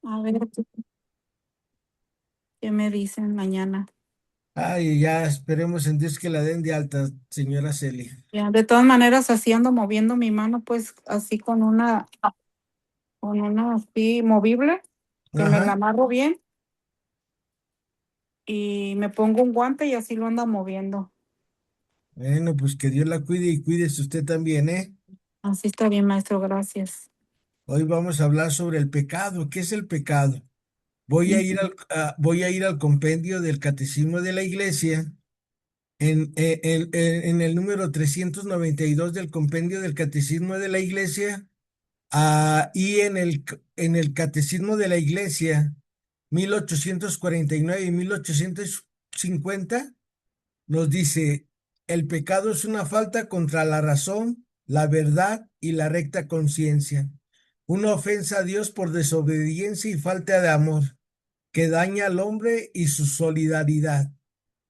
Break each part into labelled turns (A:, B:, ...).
A: A ver, ¿qué me dicen mañana?
B: Ay, ya esperemos en Dios que la den de alta, señora Celia.
A: Ya, de todas maneras, así ando moviendo mi mano, pues así con una así movible, que me la
B: Ajá.
A: amarro bien y me pongo un guante y así lo ando moviendo.
B: Bueno, pues que Dios la cuide y cuídese usted también, ¿eh?
A: Así está bien, maestro, gracias.
B: Hoy vamos a hablar sobre el pecado. ¿Qué es el pecado? Voy a ir al compendio del Catecismo de la Iglesia en el número 392 del compendio del Catecismo de la Iglesia. Y en el Catecismo de la Iglesia, 1849 y 1850, nos dice, el pecado es una falta contra la razón, la verdad y la recta conciencia, una ofensa a Dios por desobediencia y falta de amor, que daña al hombre y su solidaridad.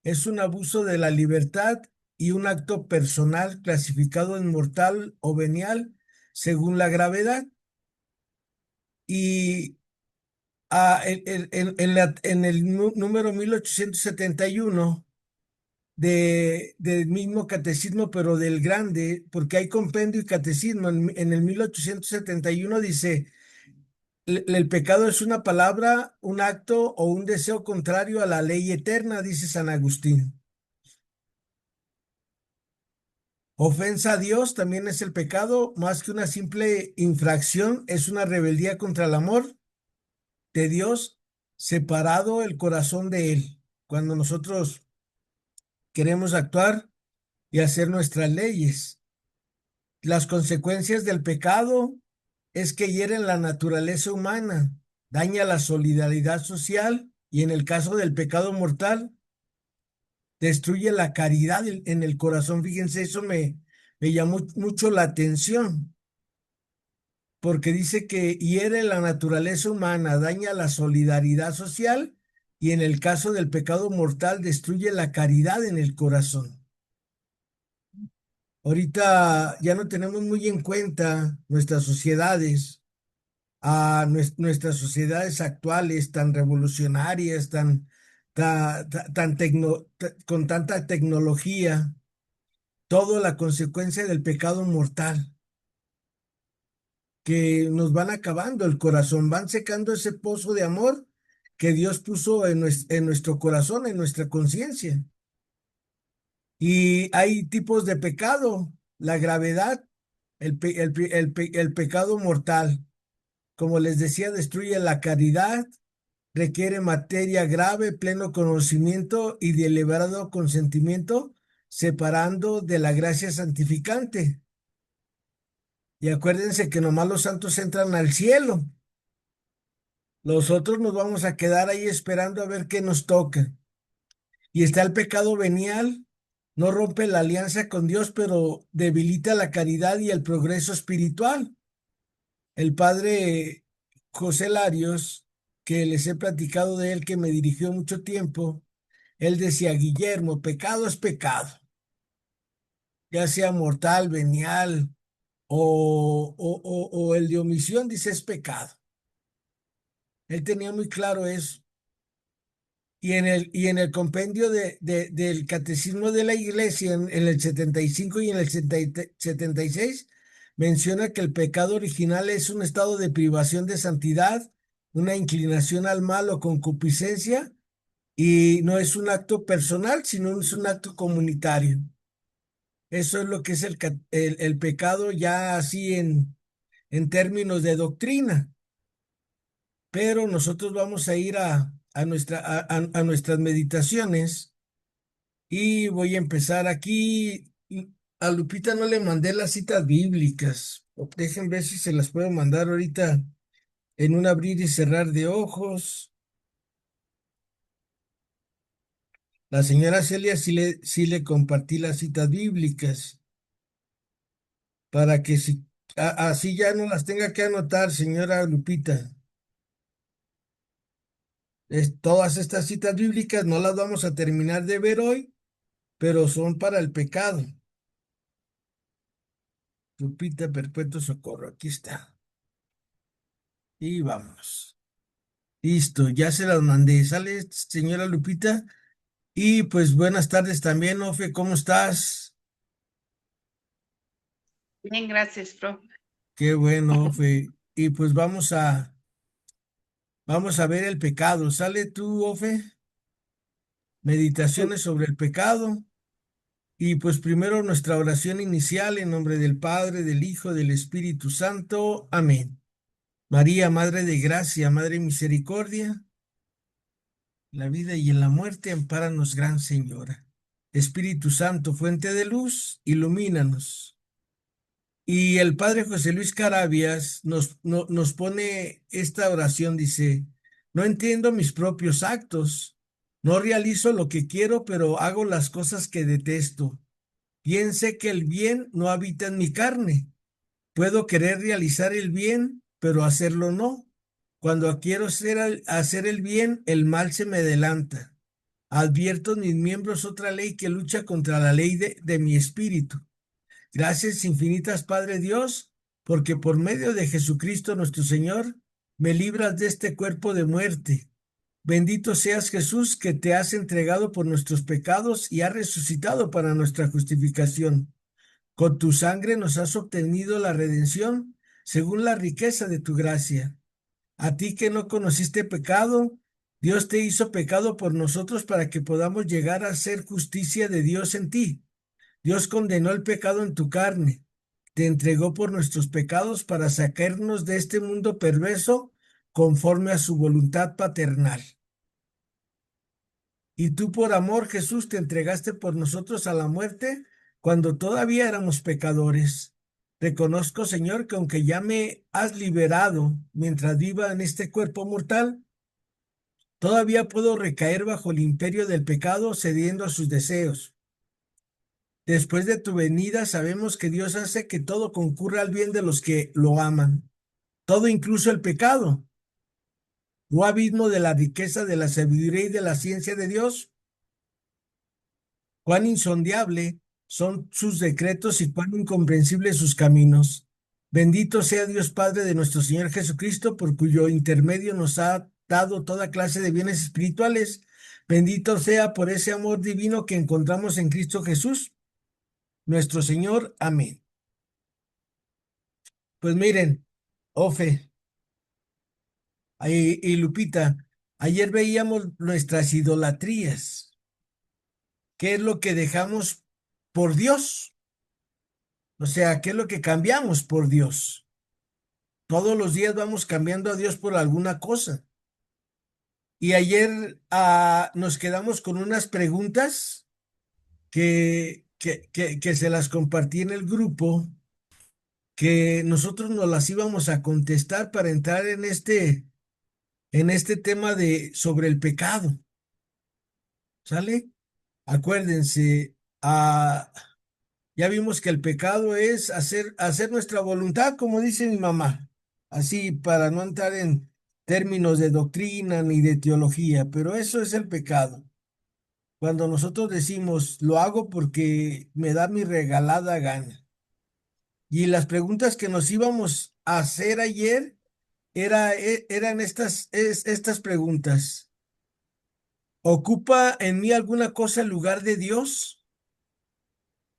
B: Es un abuso de la libertad y un acto personal clasificado en mortal o venial según la gravedad. Y en el número 1871 del mismo catecismo, pero del grande, porque hay compendio y catecismo, en el 1871 dice, el pecado es una palabra, un acto o un deseo contrario a la ley eterna, dice San Agustín. Ofensa a Dios también es el pecado, más que una simple infracción, es una rebeldía contra el amor de Dios, separado el corazón de Él. Cuando nosotros queremos actuar y hacer nuestras leyes, las consecuencias del pecado es que hieren la naturaleza humana, daña la solidaridad social y en el caso del pecado mortal, destruye la caridad en el corazón. Fíjense, eso me llamó mucho la atención, porque dice que hiere la naturaleza humana, daña la solidaridad social y en el caso del pecado mortal destruye la caridad en el corazón. Ahorita ya no tenemos muy en cuenta nuestras sociedades, nuestras sociedades actuales tan revolucionarias, con tanta tecnología, todo la consecuencia del pecado mortal, que nos van acabando el corazón, van secando ese pozo de amor que Dios puso en nuestro corazón, en nuestra conciencia. Y hay tipos de pecado, la gravedad, el pecado mortal. Como les decía, destruye la caridad, requiere materia grave, pleno conocimiento y deliberado consentimiento, separando de la gracia santificante. Y acuérdense que nomás los santos entran al cielo. Los otros nos vamos a quedar ahí esperando a ver qué nos toca. Y está el pecado venial, no rompe la alianza con Dios, pero debilita la caridad y el progreso espiritual. El padre José Larios, que les he platicado de él, que me dirigió mucho tiempo, él decía, Guillermo, pecado es pecado, ya sea mortal, venial o el de omisión, dice es pecado. Él tenía muy claro eso. Y en el compendio del Catecismo de la Iglesia, en el 75 y en el 76, menciona que el pecado original es un estado de privación de santidad, una inclinación al mal o concupiscencia, y no es un acto personal, sino es un acto comunitario. Eso es lo que es el pecado ya así en términos de doctrina. Pero nosotros vamos a ir a nuestras meditaciones y voy a empezar aquí. A Lupita no le mandé las citas bíblicas. Dejen ver si se las puedo mandar ahorita en un abrir y cerrar de ojos. La señora Celia sí le compartí las citas bíblicas para que así ya no las tenga que anotar, señora Lupita. Todas estas citas bíblicas no las vamos a terminar de ver hoy, pero son para el pecado. Lupita Perpetuo Socorro, aquí está. Y vamos. Listo, ya se las mandé. ¿Sale, señora Lupita? Y pues buenas tardes también, Ofe, ¿cómo estás?
C: Bien, gracias, profe.
B: Qué bueno, Ofe. Y pues vamos a ver el pecado. ¿Sale tú, Ofe? Meditaciones sobre el pecado. Y pues primero nuestra oración inicial en nombre del Padre, del Hijo, del Espíritu Santo. Amén. María, Madre de Gracia, Madre de Misericordia, la vida y en la muerte, ampáranos, Gran Señora. Espíritu Santo, fuente de luz, ilumínanos. Y el padre José Luis Carabias nos pone esta oración, dice, no entiendo mis propios actos, no realizo lo que quiero, pero hago las cosas que detesto. Bien sé que el bien no habita en mi carne. Puedo querer realizar el bien, pero hacerlo no. Cuando quiero hacer el bien, el mal se me adelanta. Advierto en mis miembros otra ley que lucha contra la ley de mi espíritu. Gracias infinitas, Padre Dios, porque por medio de Jesucristo nuestro Señor, me libras de este cuerpo de muerte. Bendito seas Jesús, que te has entregado por nuestros pecados y has resucitado para nuestra justificación. Con tu sangre nos has obtenido la redención, según la riqueza de tu gracia. A ti que no conociste pecado, Dios te hizo pecado por nosotros para que podamos llegar a ser justicia de Dios en ti. Dios condenó el pecado en tu carne, te entregó por nuestros pecados para sacarnos de este mundo perverso conforme a su voluntad paternal. Y tú por amor, Jesús, te entregaste por nosotros a la muerte cuando todavía éramos pecadores. Reconozco, Señor, que aunque ya me has liberado mientras viva en este cuerpo mortal, todavía puedo recaer bajo el imperio del pecado cediendo a sus deseos. Después de tu venida, sabemos que Dios hace que todo concurra al bien de los que lo aman, todo incluso el pecado. ¿No abismo de la riqueza de la sabiduría y de la ciencia de Dios? Cuán insondable son sus decretos y cuán incomprensibles sus caminos. Bendito sea Dios Padre de nuestro Señor Jesucristo, por cuyo intermedio nos ha dado toda clase de bienes espirituales. Bendito sea por ese amor divino que encontramos en Cristo Jesús, nuestro Señor. Amén. Pues miren, Ofe y Lupita, ayer veíamos nuestras idolatrías. ¿Qué es lo que dejamos por Dios? O sea, ¿qué es lo que cambiamos por Dios? Todos los días vamos cambiando a Dios por alguna cosa. Y ayer nos quedamos con unas preguntas que se las compartí en el grupo, que nosotros nos las íbamos a contestar para entrar en este tema sobre el pecado. ¿Sale? Acuérdense, ya vimos que el pecado es hacer nuestra voluntad, como dice mi mamá, así para no entrar en términos de doctrina ni de teología, pero eso es el pecado. Cuando nosotros decimos, lo hago porque me da mi regalada gana. Y las preguntas que nos íbamos a hacer ayer eran estas preguntas. ¿Ocupa en mí alguna cosa el lugar de Dios?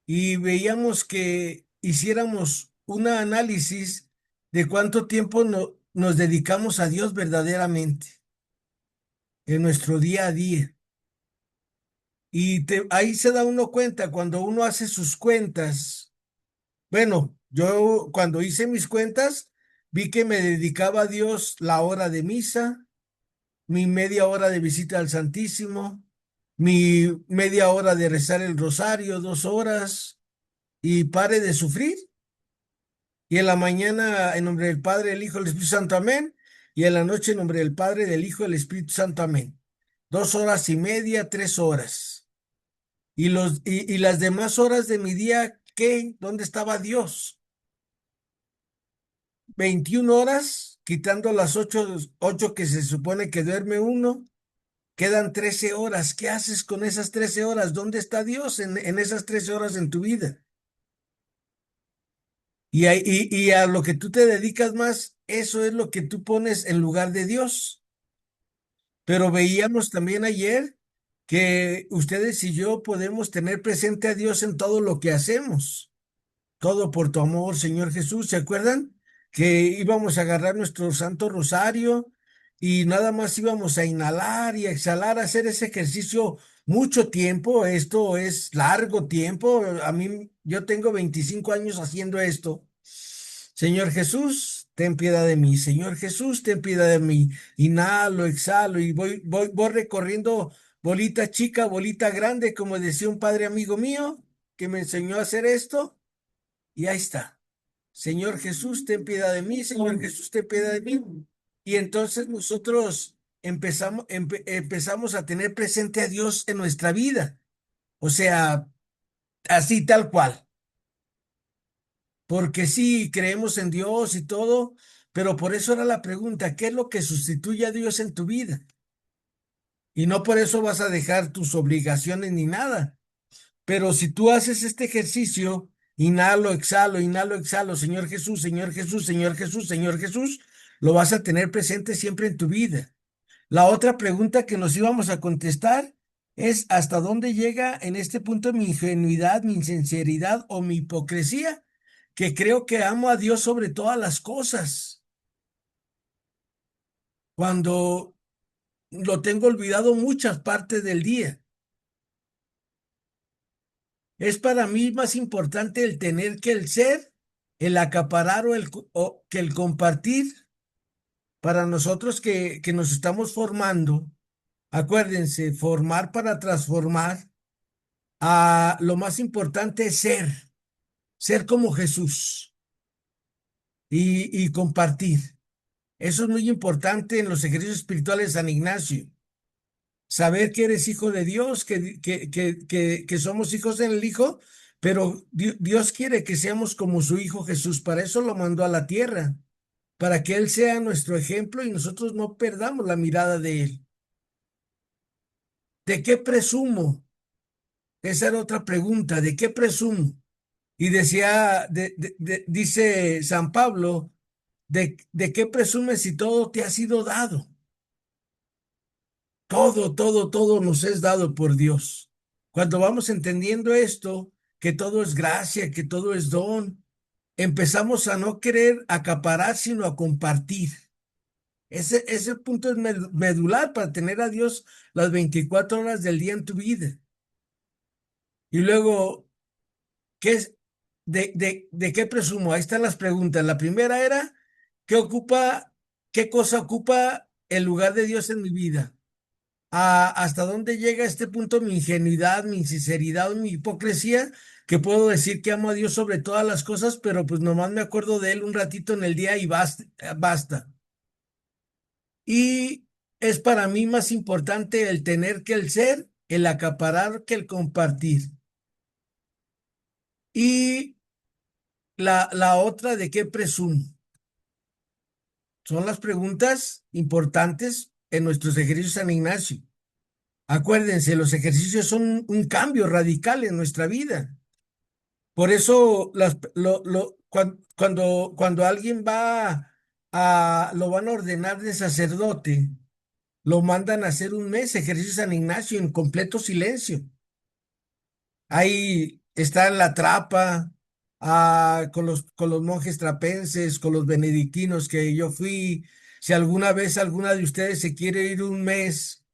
B: Y veíamos que hiciéramos un análisis de cuánto tiempo nos dedicamos a Dios verdaderamente en nuestro día a día. Y ahí se da uno cuenta cuando uno hace sus cuentas. Bueno, yo cuando hice mis cuentas vi que me dedicaba a Dios la hora de misa, mi media hora de visita al Santísimo, mi media hora de rezar el rosario, 2 horas, y pare de sufrir. Y en la mañana, en nombre del Padre, del Hijo, del Espíritu Santo, amén. Y en la noche, en nombre del Padre, del Hijo, del Espíritu Santo, amén. 2 horas y media, 3 horas. Y las demás horas de mi día, ¿qué? ¿Dónde estaba Dios? 21 horas, quitando las ocho que se supone que duerme uno, quedan 13 horas. ¿Qué haces con esas 13 horas? ¿Dónde está Dios en esas 13 horas en tu vida? Y a lo que tú te dedicas más, eso es lo que tú pones en lugar de Dios. pero veíamos también ayer que ustedes y yo podemos tener presente a Dios en todo lo que hacemos. Todo por tu amor, Señor Jesús. ¿Se acuerdan? Que íbamos a agarrar nuestro Santo Rosario y nada más íbamos a inhalar y exhalar, a hacer ese ejercicio mucho tiempo. Esto es largo tiempo. A mí, yo tengo 25 años haciendo esto. Señor Jesús, ten piedad de mí. Señor Jesús, ten piedad de mí. Inhalo, exhalo y voy recorriendo bolita chica, bolita grande, como decía un padre amigo mío que me enseñó a hacer esto. Y ahí está. Señor Jesús, ten piedad de mí. Señor Jesús, ten piedad de mí. Y entonces nosotros empezamos a tener presente a Dios en nuestra vida. O sea, así tal cual. Porque sí, creemos en Dios y todo, pero por eso era la pregunta, ¿qué es lo que sustituye a Dios en tu vida? Y no por eso vas a dejar tus obligaciones ni nada. Pero si tú haces este ejercicio, inhalo, exhalo, Señor Jesús, Señor Jesús, Señor Jesús, Señor Jesús, lo vas a tener presente siempre en tu vida. La otra pregunta que nos íbamos a contestar es, ¿hasta dónde llega en este punto mi ingenuidad, mi insinceridad o mi hipocresía? Que creo que amo a Dios sobre todas las cosas, cuando lo tengo olvidado muchas partes del día. Es para mí más importante el tener que el ser, el acaparar o que el compartir. Para nosotros que nos estamos formando, acuérdense, formar para transformar, lo más importante es ser como Jesús y compartir. Eso es muy importante en los ejercicios espirituales de San Ignacio. Saber que eres hijo de Dios, que somos hijos del Hijo, pero Dios quiere que seamos como su Hijo Jesús. Para eso lo mandó a la tierra, para que Él sea nuestro ejemplo y nosotros no perdamos la mirada de Él. ¿De qué presumo? Esa era otra pregunta. ¿De qué presumo? Y dice San Pablo, ¿de qué presumes si todo te ha sido dado? Todo nos es dado por Dios. Cuando vamos entendiendo esto, que todo es gracia, que todo es don, empezamos a no querer acaparar, sino a compartir. Ese punto es medular para tener a Dios las 24 horas del día en tu vida. Y luego, ¿qué es? ¿De qué presumo? Ahí están las preguntas. La primera era, ¿qué cosa ocupa el lugar de Dios en mi vida? ¿Hasta dónde llega este punto mi ingenuidad, mi sinceridad, mi hipocresía? Que puedo decir que amo a Dios sobre todas las cosas, pero pues nomás me acuerdo de Él un ratito en el día y basta. Y es para mí más importante el tener que el ser, el acaparar que el compartir. Y la otra, ¿de qué presumo? Son las preguntas importantes en nuestros ejercicios San Ignacio. Acuérdense, los ejercicios son un cambio radical en nuestra vida. Por eso cuando alguien lo van a ordenar de sacerdote, lo mandan a hacer un mes ejercicio San Ignacio en completo silencio. Ahí está en la trapa, con los monjes trapenses, con los benedictinos que yo fui. Si alguna vez alguna de ustedes se quiere ir un mes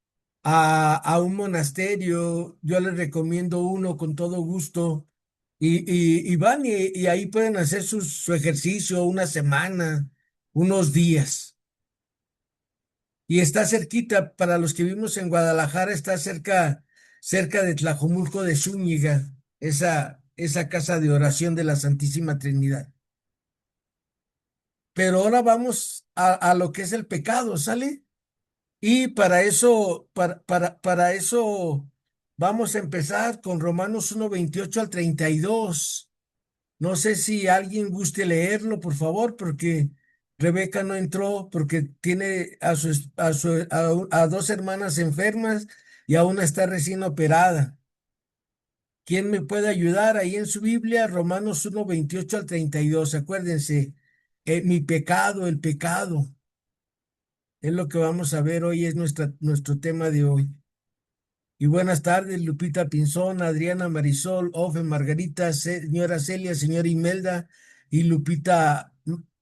B: a un monasterio, yo les recomiendo uno con todo gusto. Y van y ahí pueden hacer su ejercicio una semana, unos días. Y está cerquita, para los que vivimos en Guadalajara, está cerca de Tlajomulco de Zúñiga, esa casa de oración de la Santísima Trinidad. Pero ahora vamos a lo que es el pecado, ¿sale? Y para eso vamos a empezar con Romanos 1:28 al 32. No sé si alguien guste leerlo, por favor, porque Rebeca no entró porque tiene a dos hermanas enfermas y a una está recién operada. ¿Quién me puede ayudar ahí en su Biblia? Romanos 1:28 al 32. Acuérdense, mi pecado, el pecado. Es lo que vamos a ver hoy, es nuestro tema de hoy. Y buenas tardes, Lupita Pinzón, Adriana Marisol, Ofe, Margarita, señora Celia, señora Imelda y Lupita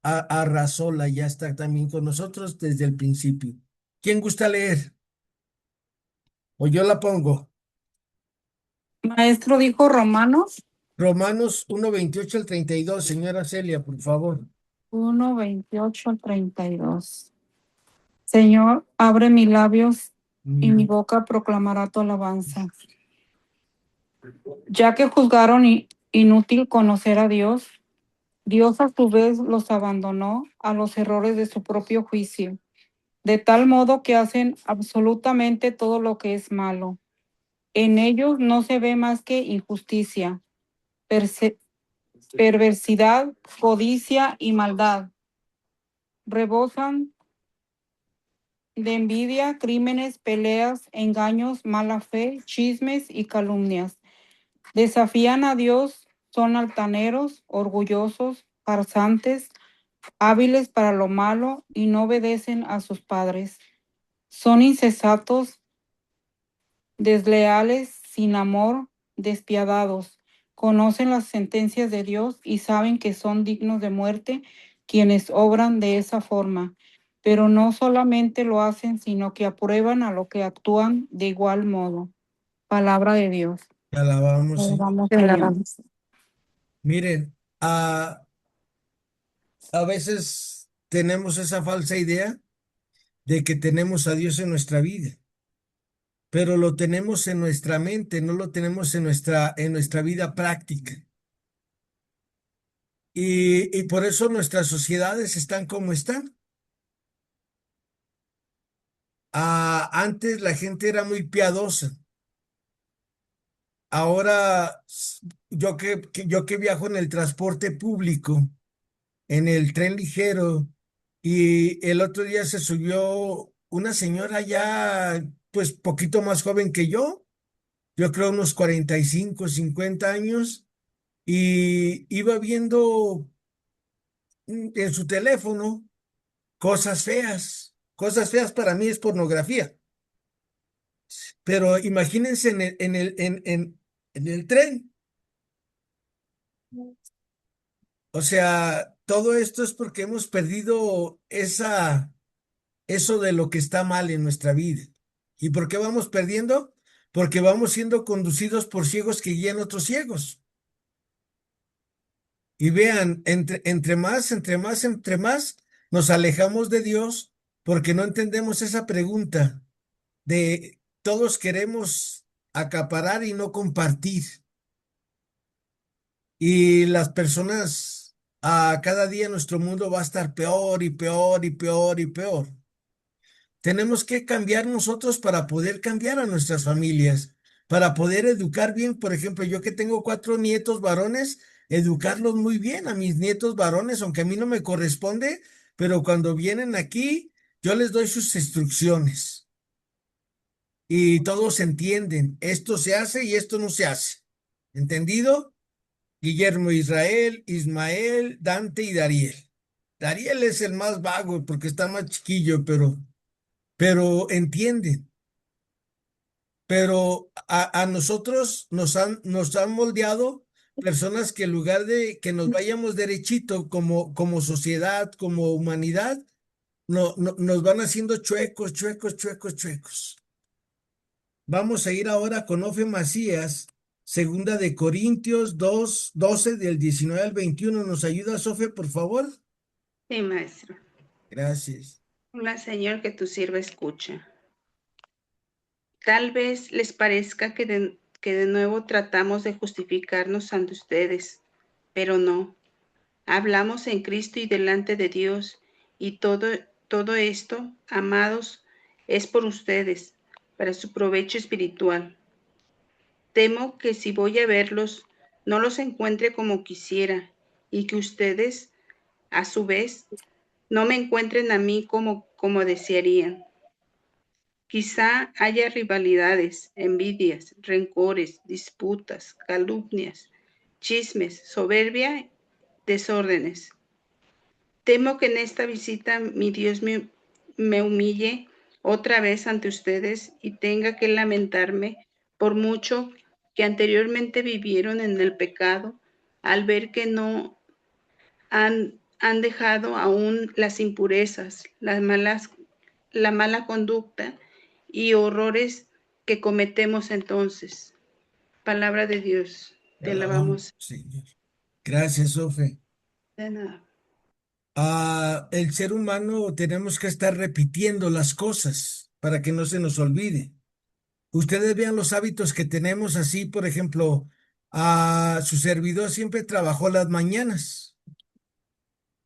B: Arrazola ya está también con nosotros desde el principio. ¿Quién gusta leer? O yo la pongo.
A: Maestro dijo Romanos
B: Romanos 1:28 al 32, señora Celia, por favor.
A: 1:28 al 32. Señor, abre mis labios y mi boca proclamará tu alabanza. Ya que juzgaron inútil conocer a Dios, Dios a su vez los abandonó a los errores de su propio juicio, de tal modo que hacen absolutamente todo lo que es malo. En ellos no se ve más que injusticia, perversidad, codicia y maldad. Rebosan de envidia, crímenes, peleas, engaños, mala fe, chismes y calumnias. Desafían a Dios, son altaneros, orgullosos, farsantes, hábiles para lo malo y no obedecen a sus padres. Son insensatos, desleales, sin amor, despiadados. Conocen las sentencias de Dios y saben que son dignos de muerte quienes obran de esa forma. Pero no solamente lo hacen, sino que aprueban a lo que actúan de igual modo. Palabra de Dios.
B: Te alabamos, sí.
A: Alabamos, Señor.
B: Miren, a veces tenemos esa falsa idea de que tenemos a Dios en nuestra vida, pero lo tenemos en nuestra mente, no lo tenemos en nuestra vida práctica. Y por eso nuestras sociedades están como están. Antes la gente era muy piadosa. Ahora, yo que viajo en el transporte público, en el tren ligero, y el otro día se subió una señora ya, pues poquito más joven que yo creo unos 45, 50 años, y iba viendo en su teléfono cosas feas. Cosas feas para mí es pornografía. Pero imagínense en el tren. O sea, todo esto es porque hemos perdido eso de lo que está mal en nuestra vida. ¿Y por qué vamos perdiendo? Porque vamos siendo conducidos por ciegos que guían otros ciegos. Y vean, entre más nos alejamos de Dios porque no entendemos esa pregunta de todos queremos acaparar y no compartir. Y las personas, a cada día nuestro mundo va a estar peor y peor y peor y peor. Tenemos que cambiar nosotros para poder cambiar a nuestras familias, para poder educar bien. Por ejemplo, yo que tengo 4 nietos varones, educarlos muy bien a mis nietos varones, aunque a mí no me corresponde, pero cuando vienen aquí, yo les doy sus instrucciones y todos entienden, esto se hace y esto no se hace. ¿Entendido? Guillermo, Israel, Ismael, Dante y Dariel. Dariel es el más vago porque está más chiquillo, pero entienden. Pero a nosotros nos han moldeado personas que en lugar de que nos vayamos derechito como sociedad, como humanidad, nos van haciendo chuecos, chuecos, chuecos, chuecos. Vamos a ir ahora con Ofe Macías, segunda de Corintios 2:12 del 19 al 21. ¿Nos ayuda, Ofe, por favor?
C: Sí, maestro.
B: Gracias.
C: Hola, Señor, que tu sierva escucha. Tal vez les parezca que de nuevo tratamos de justificarnos ante ustedes, pero no. Hablamos en Cristo y delante de Dios, y todo esto, amados, es por ustedes, para su provecho espiritual. Temo que si voy a verlos, no los encuentre como quisiera, y que ustedes, a su vez, no me encuentren a mí como desearían. Quizá haya rivalidades, envidias, rencores, disputas, calumnias, chismes, soberbia, desórdenes. Temo que en esta visita mi Dios me humille otra vez ante ustedes y tenga que lamentarme por mucho que anteriormente vivieron en el pecado, al ver que no han dejado aún las impurezas, la mala conducta y horrores que cometemos entonces. Palabra de Dios.
B: Te
C: Te
B: alabamos,
C: alabamos.
B: Señor. Gracias, Sofe.
C: De nada.
B: El ser humano tenemos que estar repitiendo las cosas para que no se nos olvide. Ustedes vean los hábitos que tenemos así, por ejemplo, a su servidor siempre trabajó las mañanas.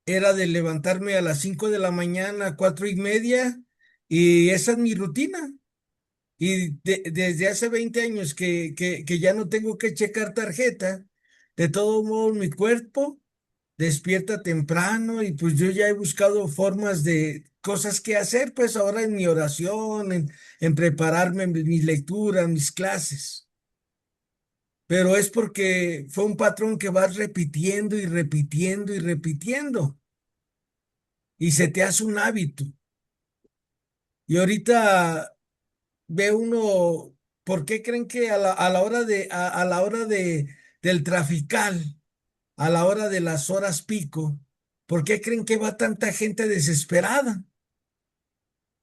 B: Era de levantarme a las 5 de la mañana, 4:30, y esa es mi rutina. Y desde hace 20 años que ya no tengo que checar tarjeta, de todo modo mi cuerpo despierta temprano y pues yo ya he buscado formas de cosas que hacer, pues ahora en mi oración, en prepararme en mi lectura, mis clases. Pero es porque fue un patrón que vas repitiendo y repitiendo y repitiendo y se te hace un hábito. Y ahorita ve uno, ¿por qué creen que a la hora a la hora del trafical, a la hora de las horas pico, ¿por qué creen que va tanta gente desesperada?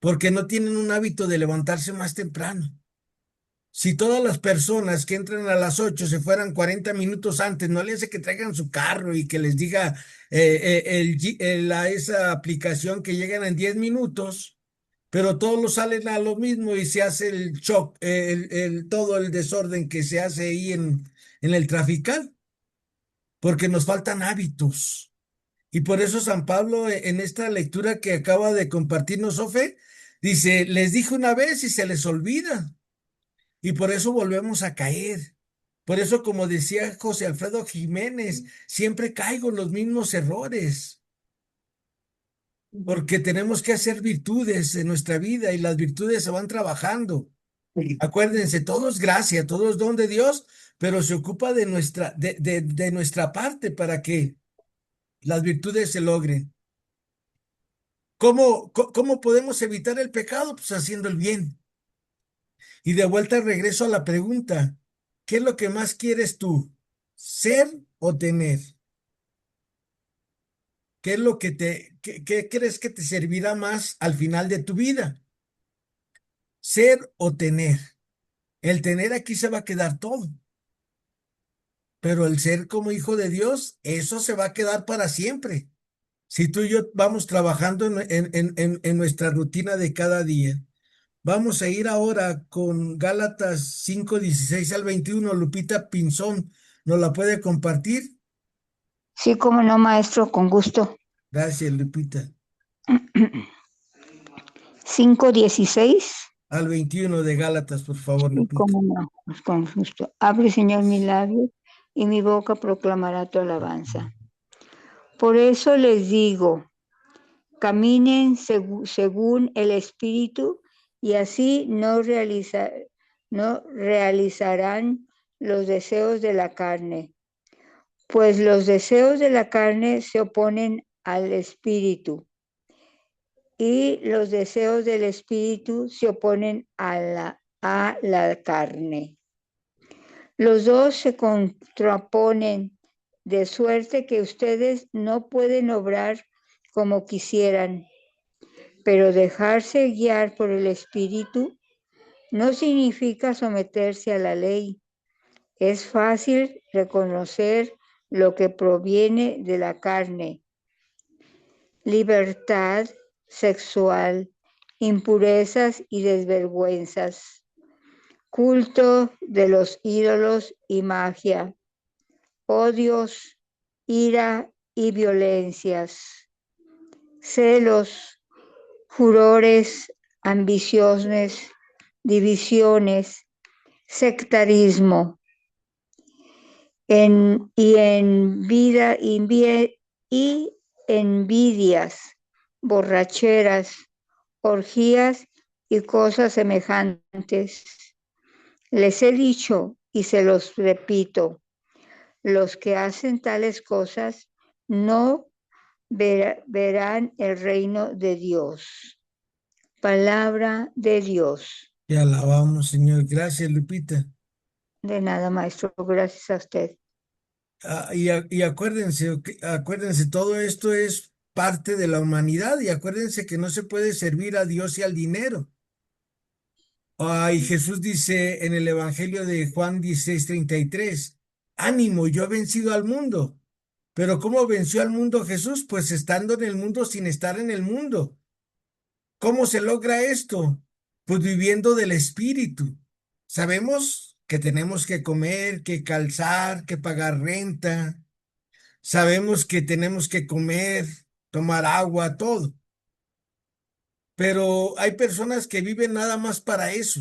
B: Porque no tienen un hábito de levantarse más temprano. Si todas las personas que entran a las 8 se fueran 40 minutos antes, no le hace que traigan su carro y que les diga esa aplicación que llegan en 10 minutos, pero todos lo salen a lo mismo y se hace el shock, todo el desorden que se hace ahí en el trafical, porque nos faltan hábitos. Y por eso San Pablo, en esta lectura que acaba de compartirnos, Sofe, dice, les dije una vez y se les olvida. Y por eso volvemos a caer. Por eso, como decía José Alfredo Jiménez, siempre caigo en los mismos errores, porque tenemos que hacer virtudes en nuestra vida y las virtudes se van trabajando. Acuérdense, todo es gracia, todo es don de Dios, pero se ocupa de nuestra parte para que las virtudes se logren. ¿Cómo podemos evitar el pecado? Pues haciendo el bien. Y de vuelta regreso a la pregunta, ¿qué es lo que más quieres tú? ¿Ser o tener? ¿Qué es lo que qué crees que te servirá más al final de tu vida? ¿Ser o tener? El tener aquí se va a quedar todo, pero el ser como hijo de Dios, eso se va a quedar para siempre. Si tú y yo vamos trabajando en nuestra rutina de cada día. Vamos a ir ahora con Gálatas 5:16 al 21. Lupita Pinzón, ¿nos la puede compartir?
D: Sí, como no, maestro, con gusto.
B: Gracias, Lupita.
D: 5:16.
B: Al 21 de Gálatas, por favor,
D: Sí,
B: Lupita.
D: como no, pues con gusto. Abre, Señor, mis labios y mi boca proclamará tu alabanza. Por eso les digo, caminen según el Espíritu y así no realizarán los deseos de la carne, pues los deseos de la carne se oponen al Espíritu y los deseos del Espíritu se oponen a la carne. Los dos se contraponen, de suerte que ustedes no pueden obrar como quisieran, pero dejarse guiar por el Espíritu no significa someterse a la ley. Es fácil reconocer lo que proviene de la carne: libertad sexual, impurezas y desvergüenzas, culto de los ídolos y magia, odios, ira y violencias, celos, furores, ambiciones, divisiones, sectarismo, y envidias, borracheras, orgías y cosas semejantes. Les he dicho y se los repito, los que hacen tales cosas no verán el reino de Dios. Palabra de Dios.
B: Te alabamos, Señor. Gracias, Lupita.
D: De nada, maestro, gracias a usted.
B: Y acuérdense, todo esto es parte de la humanidad y acuérdense que no se puede servir a Dios y al dinero. Y Jesús dice en el Evangelio de Juan 16:33, ánimo, yo he vencido al mundo. Pero ¿cómo venció al mundo Jesús? Pues estando en el mundo sin estar en el mundo. ¿Cómo se logra esto? Pues viviendo del Espíritu. Sabemos que tenemos que comer, que calzar, que pagar renta. Sabemos que tenemos que comer, tomar agua, todo. Pero hay personas que viven nada más para eso.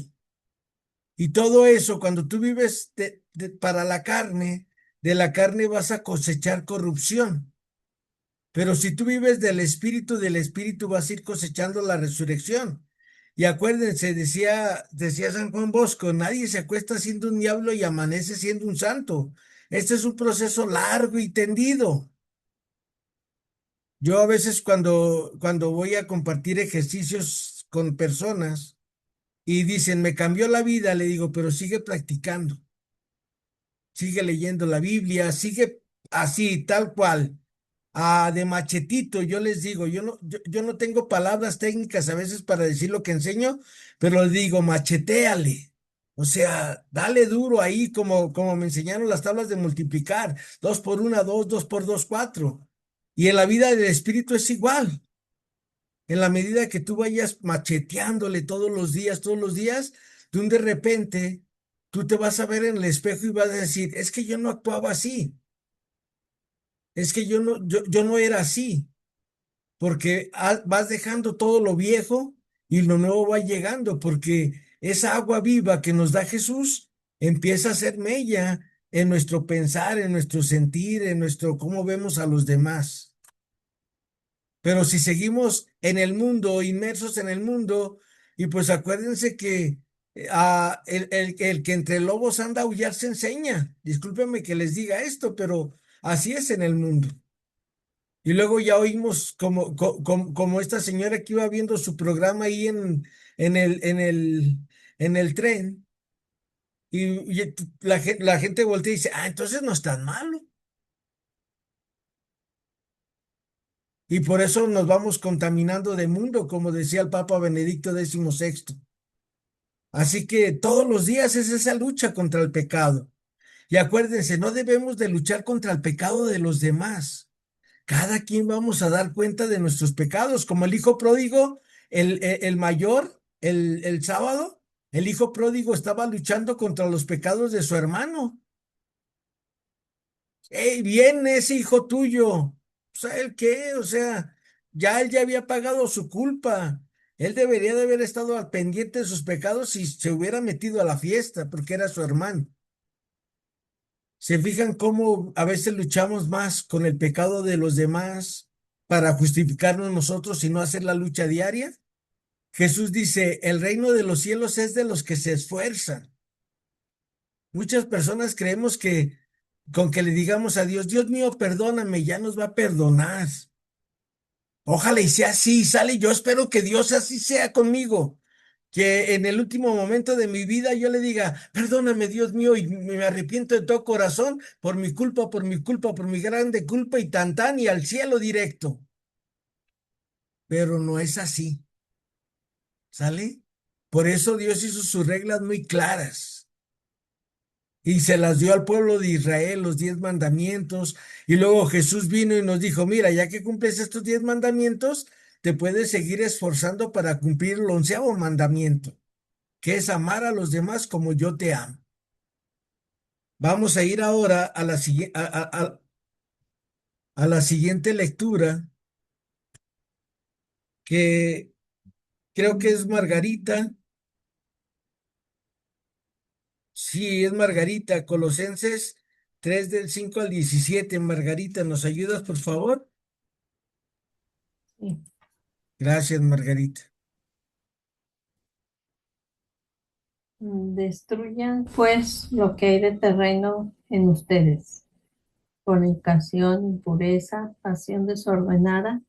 B: Y todo eso, cuando tú vives para la carne, de la carne vas a cosechar corrupción. Pero si tú vives del espíritu vas a ir cosechando la resurrección. Y acuérdense, decía San Juan Bosco, nadie se acuesta siendo un diablo y amanece siendo un santo. Este es un proceso largo y tendido. Yo a veces cuando voy a compartir ejercicios con personas y dicen, me cambió la vida, le digo, pero sigue practicando, sigue leyendo la Biblia, sigue así, tal cual. De machetito, yo les digo, yo no tengo palabras técnicas a veces para decir lo que enseño, pero les digo, machetéale. O sea, dale duro ahí como me enseñaron las tablas de multiplicar. 2 por 1, 2, 2 por 2, 4. Y en la vida del espíritu es igual. En la medida que tú vayas macheteándole todos los días, tú de repente, tú te vas a ver en el espejo y vas a decir, es que yo no actuaba así. Es que yo no era así, porque vas dejando todo lo viejo y lo nuevo va llegando, porque esa agua viva que nos da Jesús empieza a ser mella en nuestro pensar, en nuestro sentir, en nuestro cómo vemos a los demás. Pero si seguimos en el mundo, inmersos en el mundo, y pues acuérdense que el que entre lobos anda a aullar se enseña. Discúlpenme que les diga esto, pero así es en el mundo. Y luego ya oímos como esta señora que iba viendo su programa ahí en el, en el, en el tren, y la gente voltea y dice, entonces no es tan malo. Y por eso nos vamos contaminando de mundo, como decía el Papa Benedicto XVI. Así que todos los días es esa lucha contra el pecado. Y acuérdense, no debemos de luchar contra el pecado de los demás. Cada quien vamos a dar cuenta de nuestros pecados, como el hijo pródigo, el mayor, el sábado, el hijo pródigo estaba luchando contra los pecados de su hermano. ¡Ey, viene ese hijo tuyo! O sea, ¿el qué? O sea, él ya había pagado su culpa. Él debería de haber estado al pendiente de sus pecados y se hubiera metido a la fiesta, porque era su hermano. ¿Se fijan cómo a veces luchamos más con el pecado de los demás para justificarnos nosotros y no hacer la lucha diaria? Jesús dice, el reino de los cielos es de los que se esfuerzan. Muchas personas creemos que con que le digamos a Dios, Dios mío, perdóname, ya nos va a perdonar. Ojalá y sea así, sale. Yo espero que Dios así sea conmigo. Que en el último momento de mi vida yo le diga, perdóname, Dios mío, y me arrepiento de todo corazón por mi culpa, por mi grande culpa y tan y al cielo directo. Pero no es así, ¿sale? Por eso Dios hizo sus reglas muy claras y se las dio al pueblo de Israel, los 10 mandamientos, y luego Jesús vino y nos dijo, mira, ya que cumples estos 10 mandamientos, te puedes seguir esforzando para cumplir el 11º mandamiento, que es amar a los demás como yo te amo. Vamos a ir ahora a la siguiente lectura, que creo que es Margarita. Sí, es Margarita, Colosenses 3 del 5 al 17. Margarita, ¿nos ayudas, por favor?
E: Sí.
B: Gracias, Margarita.
E: Destruyan pues lo que hay de terreno en ustedes: fornicación, impureza, pasión desordenada,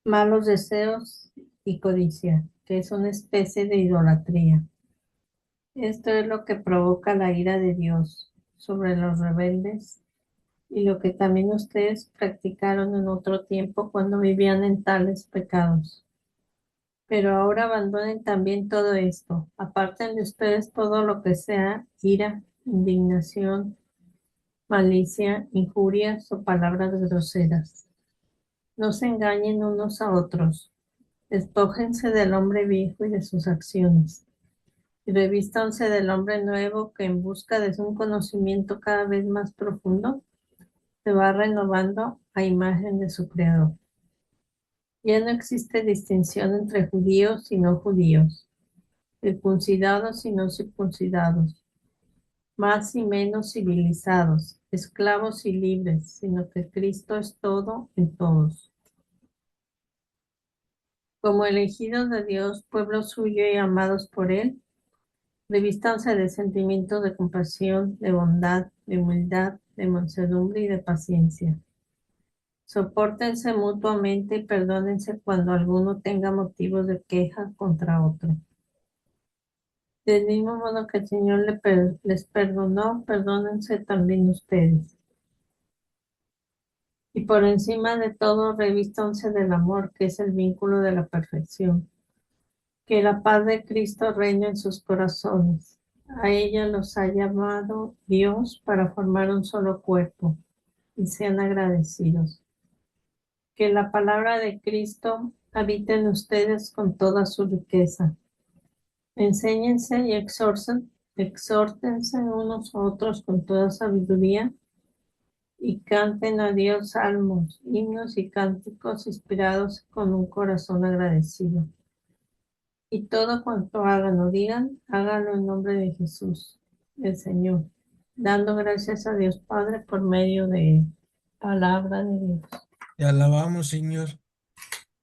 E: malos deseos y codicia, que es una especie de idolatría. Esto es lo que provoca la ira de Dios sobre los rebeldes y lo que también ustedes practicaron en otro tiempo cuando vivían en tales pecados. Pero ahora abandonen también todo esto. Aparten de ustedes todo lo que sea ira, indignación, malicia, injurias o palabras groseras. No se engañen unos a otros. Despójense del hombre viejo y de sus acciones. Y revístanse del hombre nuevo que en busca de un conocimiento cada vez más profundo se va renovando a imagen de su creador. Ya no existe distinción entre judíos y no judíos, circuncidados y no circuncidados, más y menos civilizados, esclavos y libres, sino que Cristo es todo en todos. Como elegidos de Dios, pueblo suyo y amados por Él, revístanse de sentimientos de compasión, de bondad, de humildad, de mansedumbre y de paciencia. Sopórtense mutuamente y perdónense cuando alguno tenga motivos de queja contra otro. Del mismo modo que el Señor les perdonó, perdónense también ustedes. Y por encima de todo, revístanse del amor, que es el vínculo de la perfección. Que la paz de Cristo reine en sus corazones. A ella los ha llamado Dios para formar un solo cuerpo, y sean agradecidos. Que la palabra de Cristo habite en ustedes con toda su riqueza. Enséñense y exhórtense unos a otros con toda sabiduría y canten a Dios salmos, himnos y cánticos inspirados con un corazón agradecido. Y todo cuanto hagan o digan, háganlo en nombre de Jesús, el Señor, dando gracias a Dios Padre por medio de Él. Palabra de Dios.
B: Te alabamos, Señor.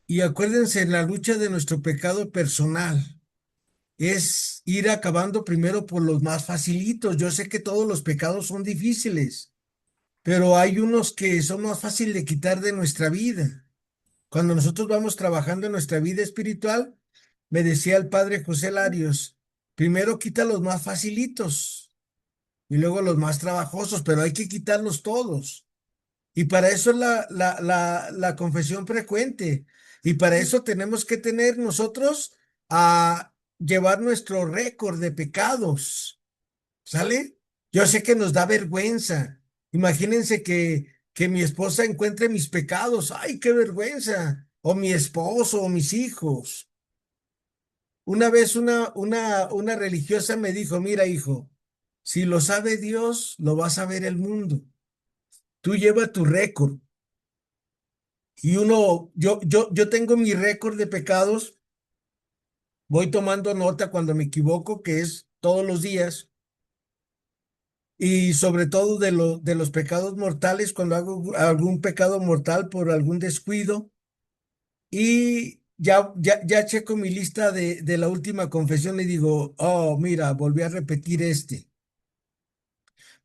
B: Y acuérdense, la lucha de nuestro pecado personal es ir acabando primero por los más facilitos. Yo sé que todos los pecados son difíciles, pero hay unos que son más fáciles de quitar de nuestra vida. Cuando nosotros vamos trabajando en nuestra vida espiritual, me decía el padre José Larios, primero quita los más facilitos y luego los más trabajosos, pero hay que quitarlos todos. Y para eso es la confesión frecuente. Y para eso tenemos que tener nosotros a llevar nuestro récord de pecados. ¿Sale? Yo sé que nos da vergüenza. Imagínense que mi esposa encuentre mis pecados. ¡Ay, qué vergüenza! O mi esposo o mis hijos. Una vez una religiosa me dijo, mira, hijo, si lo sabe Dios, lo va a saber el mundo. Tú lleva tu récord. Y yo tengo mi récord de pecados, voy tomando nota cuando me equivoco, que es todos los días, y sobre todo de los pecados mortales, cuando hago algún pecado mortal por algún descuido, y ya checo mi lista de la última confesión y digo, oh, mira, volví a repetir este.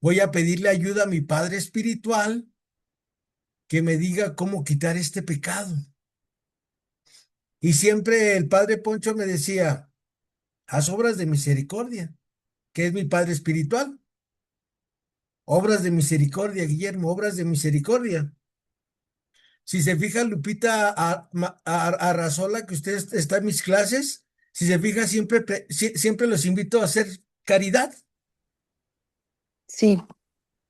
B: Voy a pedirle ayuda a mi padre espiritual que me diga cómo quitar este pecado. Y siempre el padre Poncho me decía, haz obras de misericordia, que es mi padre espiritual. Obras de misericordia, Guillermo, obras de misericordia. Si se fija, Lupita Arrazola, que usted está en mis clases, si se fija, siempre los invito a hacer caridad,
A: Sí,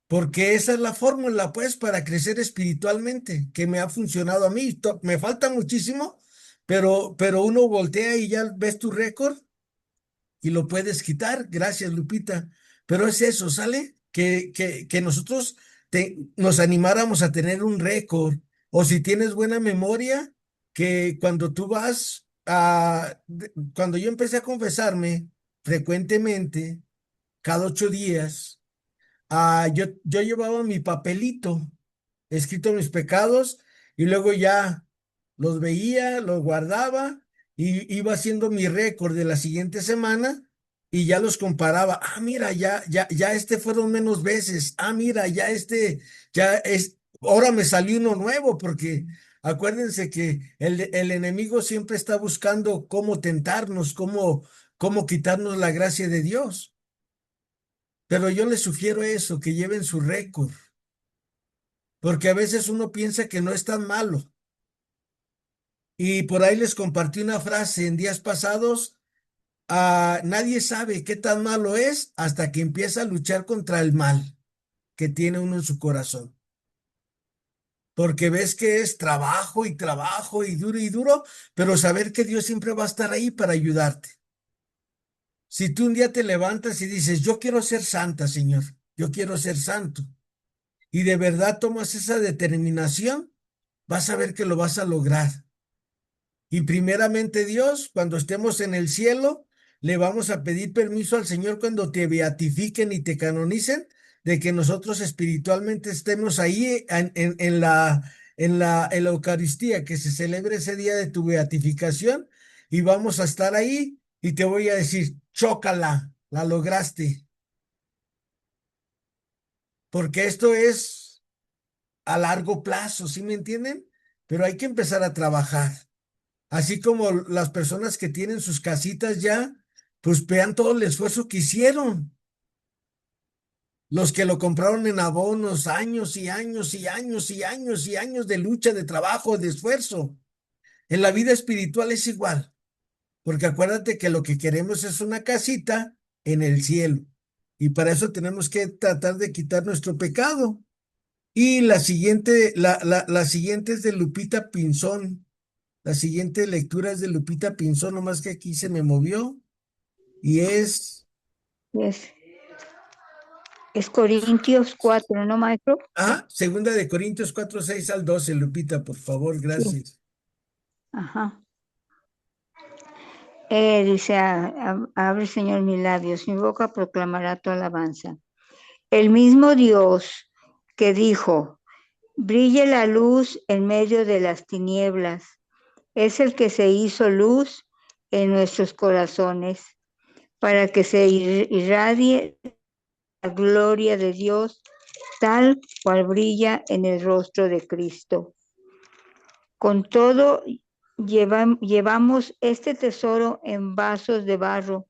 B: porque esa es la fórmula, pues, para crecer espiritualmente, que me ha funcionado a mí. Me falta muchísimo, pero uno voltea y ya ves tu récord y lo puedes quitar. Gracias, Lupita. Pero es eso, ¿sale? Que nosotros nos animáramos a tener un récord. O si tienes buena memoria, que cuando tú cuando yo empecé a confesarme frecuentemente, cada 8 días, yo llevaba mi papelito escrito mis pecados y luego ya los veía, los guardaba y iba haciendo mi récord de la siguiente semana y ya los comparaba. Ah, mira, ya fueron menos veces. Ah, mira, ahora me salió uno nuevo porque Acuérdense que el enemigo siempre está buscando cómo tentarnos, cómo quitarnos la gracia de Dios. Pero yo les sugiero eso, que lleven su récord, porque a veces uno piensa que no es tan malo. Y por ahí les compartí una frase en días pasados. Nadie sabe qué tan malo es hasta que empieza a luchar contra el mal que tiene uno en su corazón. Porque ves que es trabajo y duro, pero saber que Dios siempre va a estar ahí para ayudarte. Si tú un día te levantas y dices, yo quiero ser santa, Señor, yo quiero ser santo, y de verdad tomas esa determinación, vas a ver que lo vas a lograr. Y primeramente Dios, cuando estemos en el cielo, le vamos a pedir permiso al Señor cuando te beatifiquen y te canonicen, de que nosotros espiritualmente estemos ahí en la Eucaristía, que se celebre ese día de tu beatificación, y vamos a estar ahí y te voy a decir, chócala, la lograste, porque esto es a largo plazo, ¿sí me entienden? Pero hay que empezar a trabajar. Así como las personas que tienen sus casitas ya, pues vean todo el esfuerzo que hicieron. Los que lo compraron en abonos, años y años y años y años y años de lucha, de trabajo, de esfuerzo. En la vida espiritual es igual, porque acuérdate que lo que queremos es una casita en el cielo. Y para eso tenemos que tratar de quitar nuestro pecado. Y la siguiente es de Lupita Pinzón. La siguiente lectura es de Lupita Pinzón, nomás que aquí se me movió. Y es,
D: Es, es Corintios 4, ¿no, maestro?
B: Segunda de Corintios 4, 6 al 12, Lupita, por favor,
D: Sí.
B: gracias.
D: Ajá. Dice, abre, Señor, mis labios, mi boca proclamará tu alabanza. El mismo Dios que dijo, brille la luz en medio de las tinieblas, es el que se hizo luz en nuestros corazones para que se irradie la gloria de Dios tal cual brilla en el rostro de Cristo. Con todo, llevamos este tesoro en vasos de barro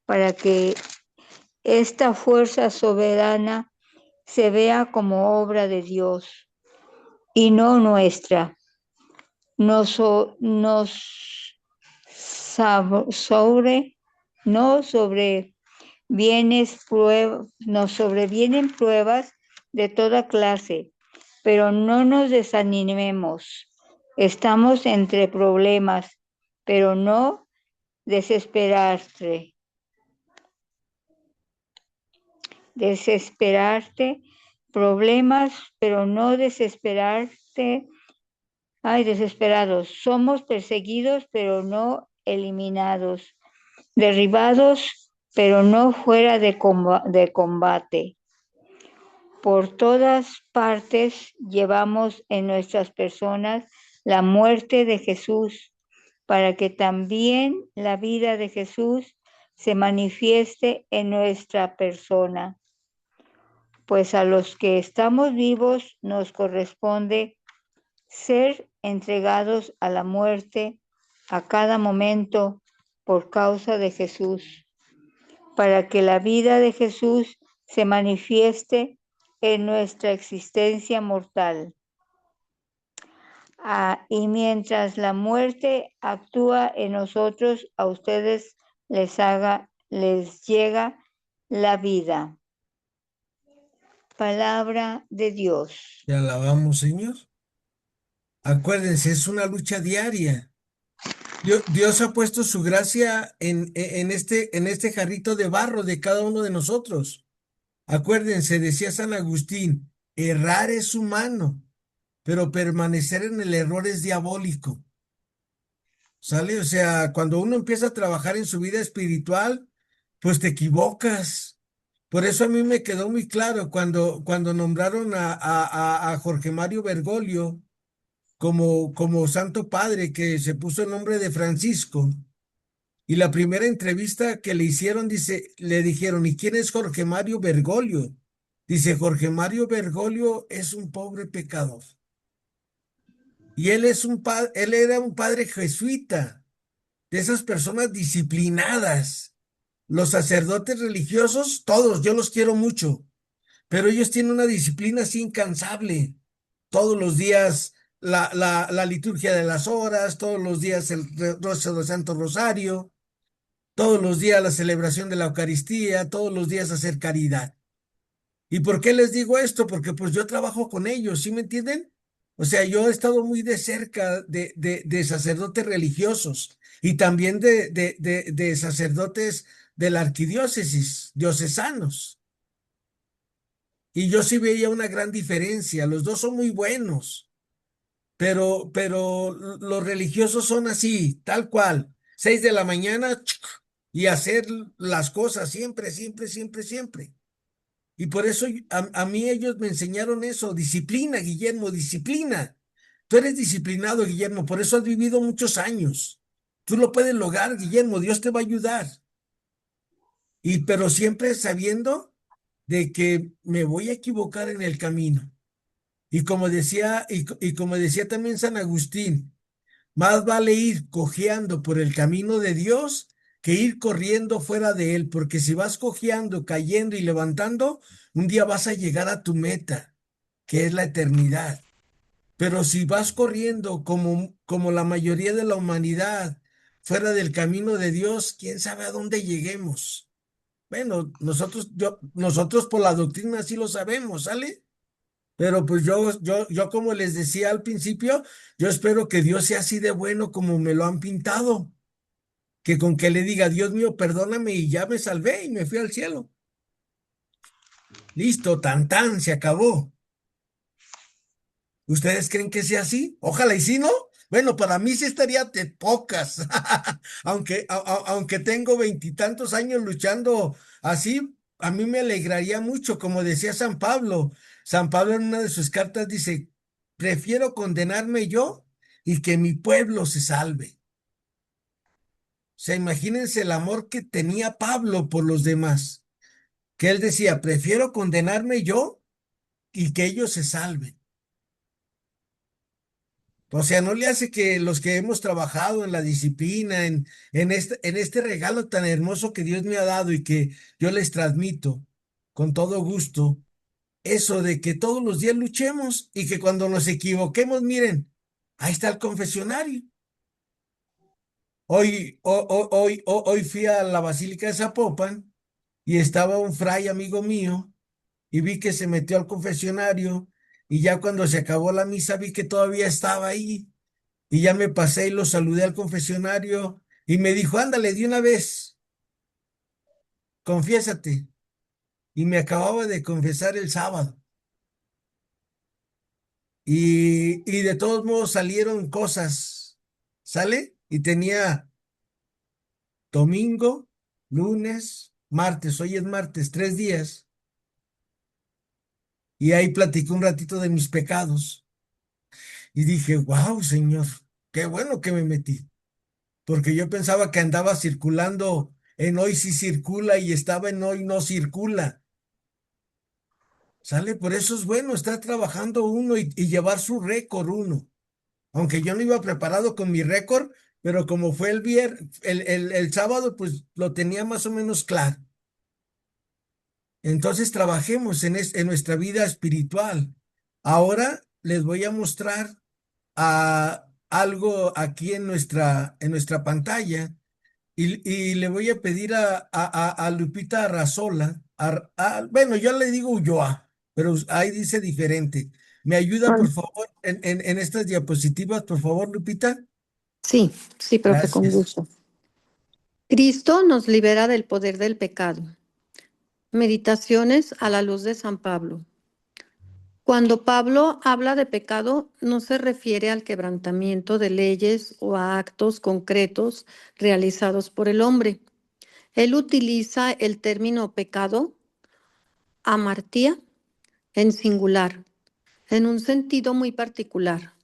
D: para que esta fuerza soberana se vea como obra de Dios y no nuestra. Nos sobrevienen pruebas de toda clase, pero no nos desanimemos. Estamos entre problemas, pero no desesperarte. Problemas, pero no desesperarte. Desesperados. Somos perseguidos, pero no eliminados. Derribados, pero no fuera de combate. Por todas partes llevamos en nuestras personas la muerte de Jesús, para que también la vida de Jesús se manifieste en nuestra persona. Pues a los que estamos vivos nos corresponde ser entregados a la muerte a cada momento por causa de Jesús, para que la vida de Jesús se manifieste en nuestra existencia mortal. Y mientras la muerte actúa en nosotros, a ustedes les llega la vida. Palabra de Dios.
B: Te alabamos, Señor. Acuérdense, es una lucha diaria. Dios ha puesto su gracia en este jarrito de barro de cada uno de nosotros. Acuérdense, decía San Agustín, errar es humano, pero permanecer en el error es diabólico. ¿Sale? O sea, cuando uno empieza a trabajar en su vida espiritual, pues te equivocas. Por eso a mí me quedó muy claro cuando nombraron a Jorge Mario Bergoglio como Santo Padre, que se puso el nombre de Francisco. Y la primera entrevista que le hicieron, le dijeron, ¿y quién es Jorge Mario Bergoglio? Dice, Jorge Mario Bergoglio es un pobre pecador. Y él era un padre jesuita, de esas personas disciplinadas. Los sacerdotes religiosos, todos, yo los quiero mucho, pero ellos tienen una disciplina así incansable. Todos los días la liturgia de las horas, todos los días el rezo del Santo Rosario, todos los días la celebración de la Eucaristía, todos los días hacer caridad. ¿Y por qué les digo esto? Porque pues yo trabajo con ellos, ¿sí me entienden? O sea, yo he estado muy de cerca de sacerdotes religiosos y también de sacerdotes de la arquidiócesis, diocesanos. Y yo sí veía una gran diferencia. Los dos son muy buenos, pero los religiosos son así, tal cual. 6 de la mañana y hacer las cosas siempre, siempre, siempre, siempre. Y por eso a mí ellos me enseñaron eso, disciplina, Guillermo, disciplina. Tú eres disciplinado, Guillermo, por eso has vivido muchos años. Tú lo puedes lograr, Guillermo, Dios te va a ayudar. Pero siempre sabiendo de que me voy a equivocar en el camino. Y como decía también San Agustín, más vale ir cojeando por el camino de Dios que ir corriendo fuera de él, porque si vas cojeando, cayendo y levantando, un día vas a llegar a tu meta, que es la eternidad. Pero si vas corriendo como la mayoría de la humanidad, fuera del camino de Dios, quién sabe a dónde lleguemos. Bueno, nosotros por la doctrina sí lo sabemos, ¿sale? Pero pues yo como les decía al principio, yo espero que Dios sea así de bueno como me lo han pintado, que con que le diga, Dios mío, perdóname y ya me salvé y me fui al cielo. Listo, tan tan, se acabó. ¿Ustedes creen que sea así? Ojalá y sí, ¿no? Bueno, para mí sí estaría de pocas, aunque tengo 20 y tantos años luchando así, a mí me alegraría mucho, como decía San Pablo. San Pablo en una de sus cartas dice, prefiero condenarme yo y que mi pueblo se salve. O sea, imagínense el amor que tenía Pablo por los demás, que él decía, prefiero condenarme yo y que ellos se salven. O sea, no le hace que los que hemos trabajado en la disciplina, en este regalo tan hermoso que Dios me ha dado y que yo les transmito con todo gusto, eso de que todos los días luchemos y que cuando nos equivoquemos, miren, ahí está el confesionario. Hoy fui a la Basílica de Zapopan y estaba un fray amigo mío y vi que se metió al confesionario y ya cuando se acabó la misa vi que todavía estaba ahí. Y ya me pasé y lo saludé al confesionario y me dijo, ándale, de una vez, confiésate. Y me acababa de confesar el sábado. Y de todos modos salieron cosas, ¿sale? Y tenía domingo, lunes, martes, hoy es martes, 3 días. Y ahí platiqué un ratito de mis pecados. Y dije, wow, Señor, qué bueno que me metí. Porque yo pensaba que andaba circulando en hoy sí circula y estaba en hoy no circula. ¿Sale? Por eso es bueno estar trabajando uno y llevar su récord uno. Aunque yo no iba preparado con mi récord, pero como fue el sábado, pues lo tenía más o menos claro. Entonces trabajemos en nuestra vida espiritual. Ahora les voy a mostrar algo aquí en nuestra pantalla. Y le voy a pedir a Lupita Arrazola, bueno, yo le digo Ulloa, pero ahí dice diferente. ¿Me ayuda, por
F: Vale.
B: favor, en estas diapositivas, por favor, Lupita?
F: Sí, sí, profe, con
B: Gracias.
F: gusto. Cristo nos libera del poder del pecado. Meditaciones a la luz de San Pablo. Cuando Pablo habla de pecado, no se refiere al quebrantamiento de leyes o a actos concretos realizados por el hombre. Él utiliza el término pecado, amartía, en singular, en un sentido muy particular.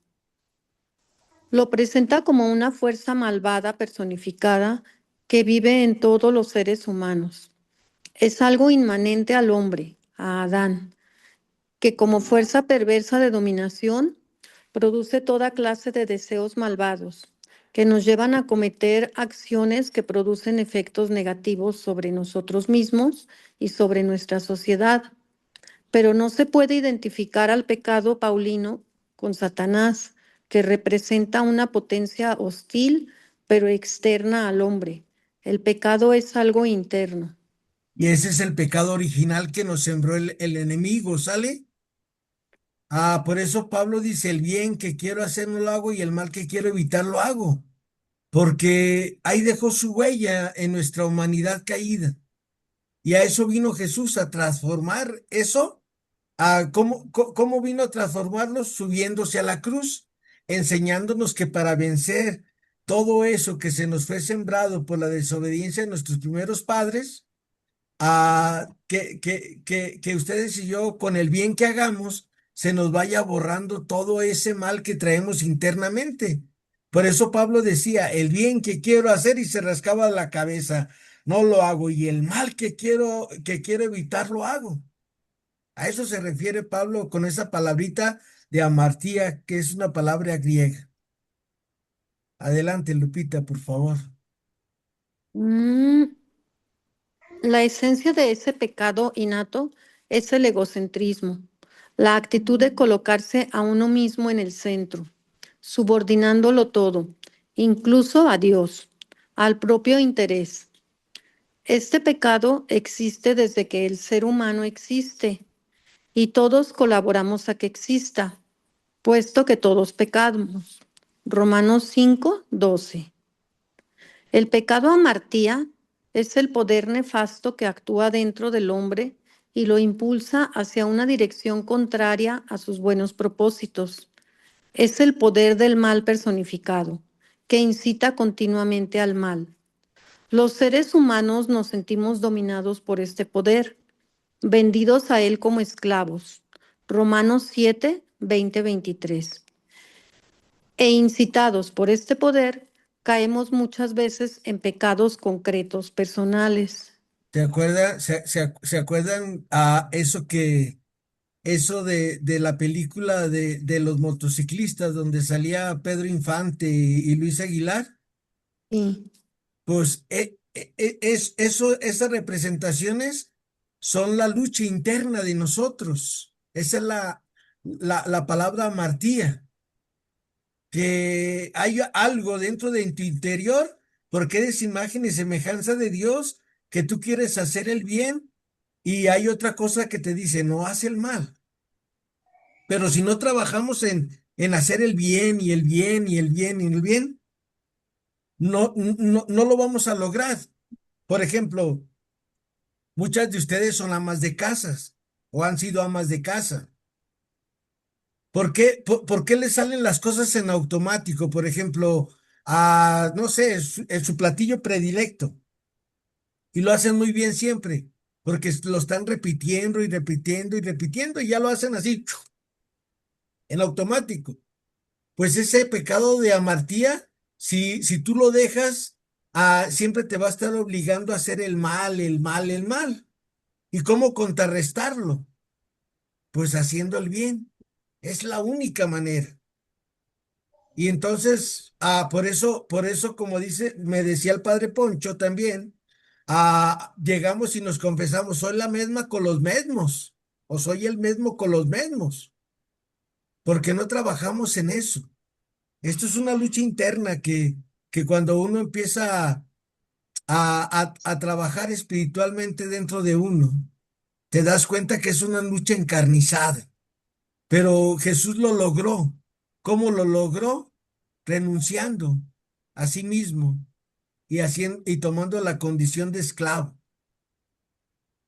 F: Lo presenta como una fuerza malvada personificada que vive en todos los seres humanos. Es algo inmanente al hombre, a Adán, que como fuerza perversa de dominación produce toda clase de deseos malvados que nos llevan a cometer acciones que producen efectos negativos sobre nosotros mismos y sobre nuestra sociedad. Pero no se puede identificar al pecado paulino con Satanás, que representa una potencia hostil, pero externa al hombre. El pecado es algo interno.
B: Y ese es el pecado original que nos sembró el enemigo, ¿sale? Por eso Pablo dice, el bien que quiero hacer no lo hago y el mal que quiero evitar lo hago, porque ahí dejó su huella en nuestra humanidad caída. Y a eso vino Jesús, a transformar eso. ¿Cómo vino a transformarnos? Subiéndose a la cruz, enseñándonos que para vencer todo eso que se nos fue sembrado por la desobediencia de nuestros primeros padres, que ustedes y yo, con el bien que hagamos, se nos vaya borrando todo ese mal que traemos internamente. Por eso Pablo decía, el bien que quiero hacer y se rascaba la cabeza, no lo hago, y el mal que quiero evitar lo hago. A eso se refiere Pablo con esa palabrita de amartía, que es una palabra griega. Adelante, Lupita, por favor.
F: Mm, La esencia de ese pecado innato es el egocentrismo, la actitud de colocarse a uno mismo en el centro, subordinándolo todo, incluso a Dios, al propio interés. Este pecado existe desde que el ser humano existe y todos colaboramos a que exista, puesto que todos pecamos. Romanos 5:12. El pecado amartía es el poder nefasto que actúa dentro del hombre y lo impulsa hacia una dirección contraria a sus buenos propósitos. Es el poder del mal personificado, que incita continuamente al mal. Los seres humanos nos sentimos dominados por este poder, vendidos a él como esclavos. Romanos 7:20-23. E incitados por este poder, caemos muchas veces en pecados concretos personales.
B: ¿Se acuerdan a eso de la película de los motociclistas donde salía Pedro Infante y Luis Aguilar?
F: Sí.
B: Pues esas representaciones son la lucha interna de nosotros. Esa es la palabra amartía, que hay algo dentro de tu interior, porque eres imagen y semejanza de Dios, que tú quieres hacer el bien, y hay otra cosa que te dice, no haz el mal. Pero si no trabajamos en hacer el bien y el bien y el bien y el bien, no lo vamos a lograr. Por ejemplo, muchas de ustedes son amas de casas o han sido amas de casa. ¿Por qué les salen las cosas en automático? Por ejemplo, no sé, su platillo predilecto, y lo hacen muy bien siempre, porque lo están repitiendo y repitiendo y repitiendo y ya lo hacen así, en automático. Pues ese pecado de amartía, si tú lo dejas, siempre te va a estar obligando a hacer el mal, el mal, el mal. ¿Y cómo contrarrestarlo? Pues haciendo el bien. Es la única manera. Y entonces, por eso, como me decía el padre Poncho también, llegamos y nos confesamos, soy la misma con los mismos, o soy el mismo con los mismos, porque no trabajamos en eso. Esto es una lucha interna que cuando uno empieza a trabajar espiritualmente dentro de uno, te das cuenta que es una lucha encarnizada. Pero Jesús lo logró. ¿Cómo lo logró? Renunciando a sí mismo y tomando la condición de esclavo.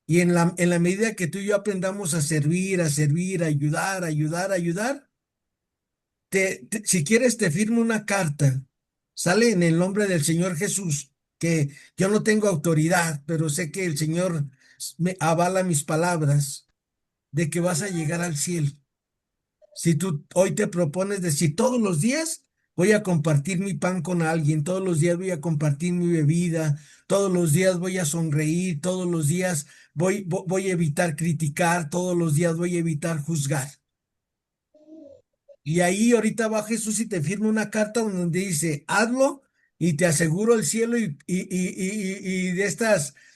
B: Y en la medida que tú y yo aprendamos a servir, a ayudar, ayudar, ayudar, si quieres te firmo una carta, sale en el nombre del Señor Jesús, que yo no tengo autoridad, pero sé que el Señor me avala mis palabras de que vas a llegar al cielo. Si tú hoy te propones decir, todos los días voy a compartir mi pan con alguien, todos los días voy a compartir mi bebida, todos los días voy a sonreír, todos los días voy a evitar criticar, todos los días voy a evitar juzgar. Y ahí ahorita va Jesús y te firma una carta donde dice, hazlo y te aseguro el cielo y de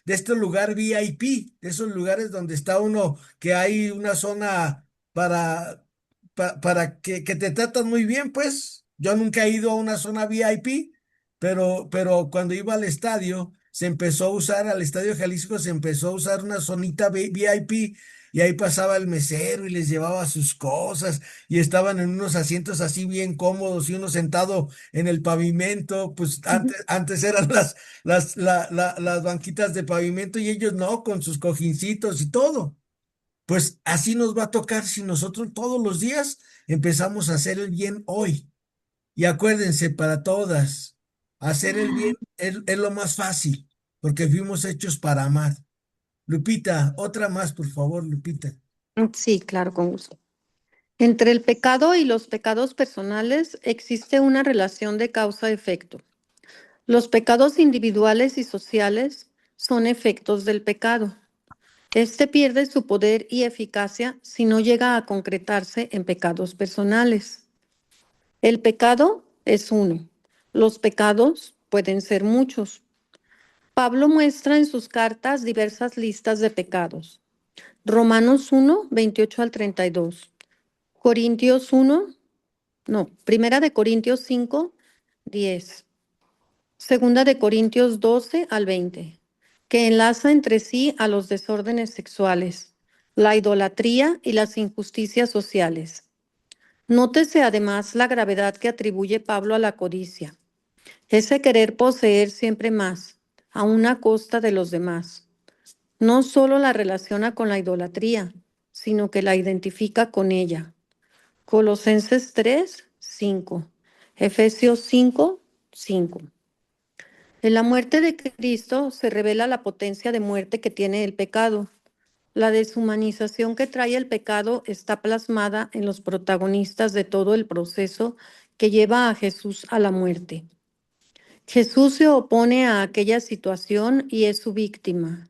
B: este lugar VIP, de esos lugares donde está uno, que hay una zona para, para que te tratan muy bien, pues. Yo nunca he ido a una zona VIP, pero cuando iba al estadio, se empezó a usar, al Estadio Jalisco se empezó a usar una zonita VIP y ahí pasaba el mesero y les llevaba sus cosas y estaban en unos asientos así bien cómodos y uno sentado en el pavimento, pues antes eran las banquitas de pavimento y ellos no, con sus cojincitos y todo. Pues así nos va a tocar si nosotros todos los días empezamos a hacer el bien hoy. Y acuérdense, para todas, hacer el bien es lo más fácil, porque fuimos hechos para amar. Lupita, otra más, por favor, Lupita.
F: Sí, claro, con gusto. Entre el pecado y los pecados personales existe una relación de causa-efecto. Los pecados individuales y sociales son efectos del pecado. Este pierde su poder y eficacia si no llega a concretarse en pecados personales. El pecado es uno. Los pecados pueden ser muchos. Pablo muestra en sus cartas diversas listas de pecados. Romanos 1, 28 al 32. Corintios 1, no, Primera de Corintios 5, 10. Segunda de Corintios 12 al 20, que enlaza entre sí a los desórdenes sexuales, la idolatría y las injusticias sociales. Nótese además la gravedad que atribuye Pablo a la codicia, ese querer poseer siempre más, a una costa de los demás. No solo la relaciona con la idolatría, sino que la identifica con ella. Colosenses 3, 5. Efesios 5, 5. En la muerte de Cristo se revela la potencia de muerte que tiene el pecado. La deshumanización que trae el pecado está plasmada en los protagonistas de todo el proceso que lleva a Jesús a la muerte. Jesús se opone a aquella situación y es su víctima.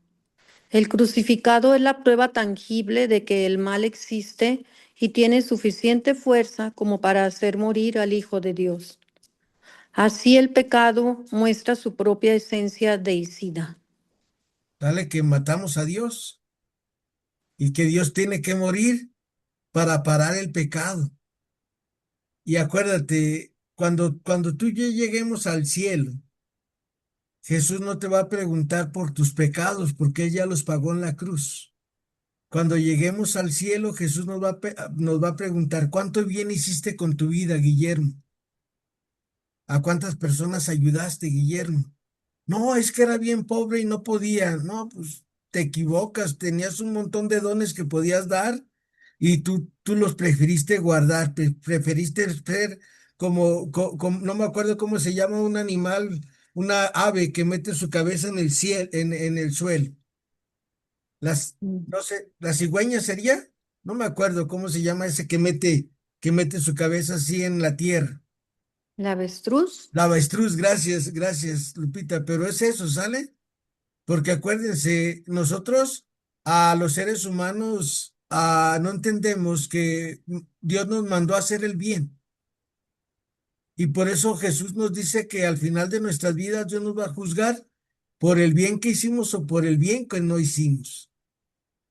F: El crucificado es la prueba tangible de que el mal existe y tiene suficiente fuerza como para hacer morir al Hijo de Dios. Así el pecado muestra su propia esencia deicida.
B: Dale que matamos a Dios y que Dios tiene que morir para parar el pecado. Y acuérdate, cuando tú y yo lleguemos al cielo, Jesús no te va a preguntar por tus pecados, porque Él ya los pagó en la cruz. Cuando lleguemos al cielo, Jesús nos va a preguntar, ¿cuánto bien hiciste con tu vida, Guillermo? ¿A cuántas personas ayudaste, Guillermo? No, es que era bien pobre y no podía. No, pues te equivocas, tenías un montón de dones que podías dar y tú los preferiste guardar, preferiste ser no me acuerdo cómo se llama un animal, una ave que mete su cabeza en el cielo, en el suelo. No sé, ¿la cigüeña sería? No me acuerdo cómo se llama ese que mete su cabeza así en la tierra.
F: ¿La avestruz?
B: La avestruz, gracias, gracias, Lupita, pero es eso, ¿sale? Porque acuérdense, nosotros a los seres humanos no entendemos que Dios nos mandó a hacer el bien. Y por eso Jesús nos dice que al final de nuestras vidas Dios nos va a juzgar por el bien que hicimos o por el bien que no hicimos.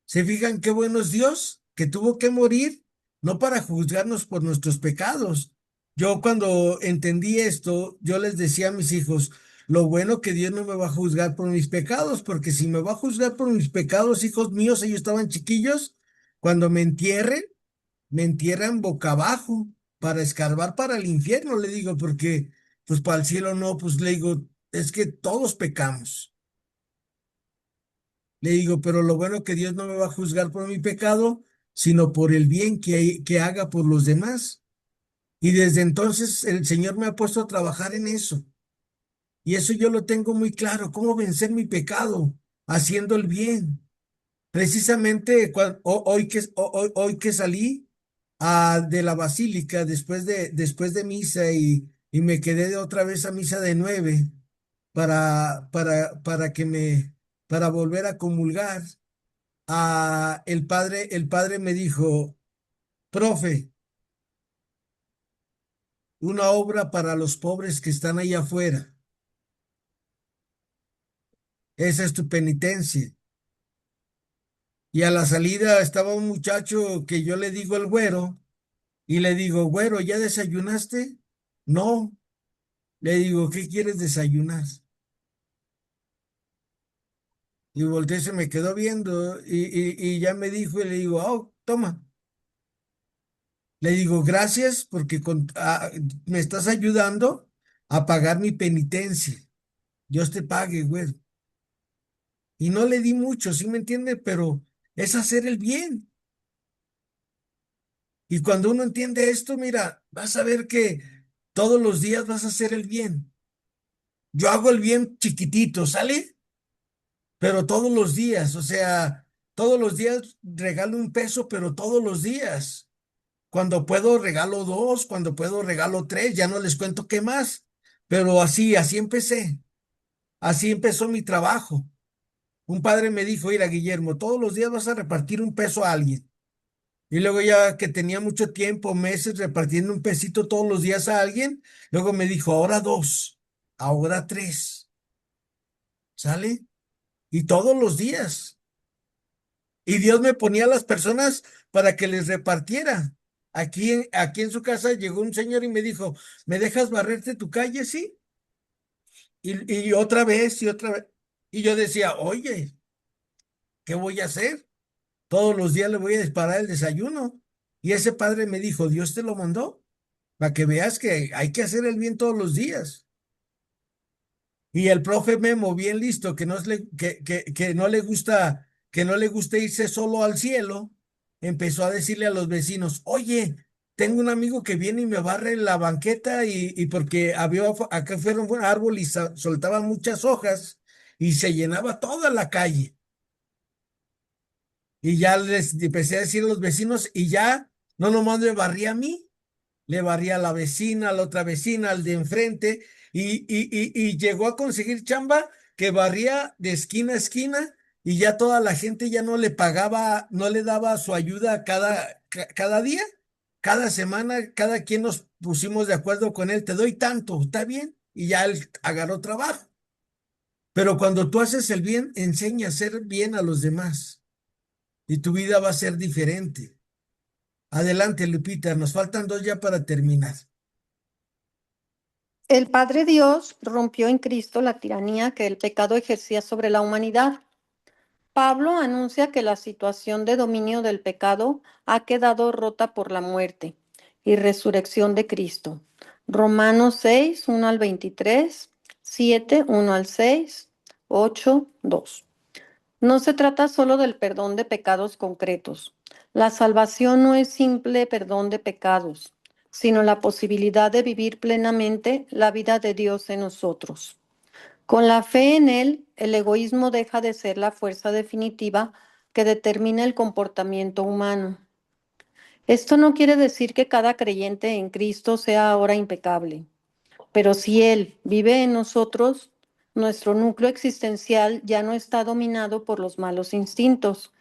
B: ¿Se fijan qué bueno es Dios? Que tuvo que morir, no para juzgarnos por nuestros pecados. Yo cuando entendí esto, yo les decía a mis hijos, lo bueno que Dios no me va a juzgar por mis pecados, porque si me va a juzgar por mis pecados, hijos míos, ellos estaban chiquillos, cuando me entierran boca abajo para escarbar para el infierno, le digo, porque pues para el cielo no, pues le digo, es que todos pecamos. Le digo, pero lo bueno que Dios no me va a juzgar por mi pecado, sino por el bien que haga por los demás. Y desde entonces el Señor me ha puesto a trabajar en eso. Y eso yo lo tengo muy claro, cómo vencer mi pecado, haciendo el bien. Precisamente hoy que salí de la basílica después de misa y me quedé de otra vez a misa de 9 para para volver a comulgar. El padre me dijo, profe, una obra para los pobres que están ahí afuera. Esa es tu penitencia. Y a la salida estaba un muchacho que yo le digo el güero, y le digo, güero, ¿ya desayunaste? No. Le digo, ¿qué quieres desayunar? Y volteé, se me quedó viendo y ya me dijo y le digo, oh, toma. Le digo, gracias porque me estás ayudando a pagar mi penitencia. Dios te pague, güey. Y no le di mucho, ¿sí me entiende? Pero es hacer el bien. Y cuando uno entiende esto, mira, vas a ver que todos los días vas a hacer el bien. Yo hago el bien chiquitito, ¿sale? Pero todos los días, o sea, todos los días regalo 1 peso, pero todos los días. Cuando puedo regalo 2, cuando puedo regalo 3, ya no les cuento qué más. Pero así empecé. Así empezó mi trabajo. Un padre me dijo, mira, Guillermo, todos los días vas a repartir 1 peso a alguien. Y luego ya que tenía mucho tiempo, meses repartiendo 1 pesito todos los días a alguien, luego me dijo, ahora 2, ahora 3, ¿sale? Y todos los días. Y Dios me ponía a las personas para que les repartiera. Aquí en su casa llegó un señor y me dijo, ¿me dejas barrerte tu calle? Sí. Y otra vez y otra vez. Y yo decía, oye, ¿qué voy a hacer? Todos los días le voy a disparar el desayuno. Y ese padre me dijo, Dios te lo mandó para que veas que hay que hacer el bien todos los días. Y el profe Memo, bien listo, que no le gusta irse solo al cielo, empezó a decirle a los vecinos, oye, tengo un amigo que viene y me barre la banqueta y porque acá fueron un árbol y soltaba muchas hojas y se llenaba toda la calle. Y ya les empecé a decir a los vecinos y ya no nomás me barría a mí, le barría a la vecina, a la otra vecina, al de enfrente, y llegó a conseguir chamba que barría de esquina a esquina y ya toda la gente ya no le pagaba, no le daba su ayuda cada día, cada semana, cada quien nos pusimos de acuerdo con él, te doy tanto, ¿está bien? Y ya él agarró trabajo. Pero cuando tú haces el bien, enseña a hacer bien a los demás y tu vida va a ser diferente. Adelante, Lupita, nos faltan 2 ya para terminar.
F: El Padre Dios rompió en Cristo la tiranía que el pecado ejercía sobre la humanidad. Pablo anuncia que la situación de dominio del pecado ha quedado rota por la muerte y resurrección de Cristo. Romanos 6, 1 al 23, 7, 1 al 6, 8, 2. No se trata solo del perdón de pecados concretos. La salvación no es simple perdón de pecados, sino la posibilidad de vivir plenamente la vida de Dios en nosotros. Con la fe en Él, el egoísmo deja de ser la fuerza definitiva que determina el comportamiento humano. Esto no quiere decir que cada creyente en Cristo sea ahora impecable, pero si Él vive en nosotros, nuestro núcleo existencial ya no está dominado por los malos instintos.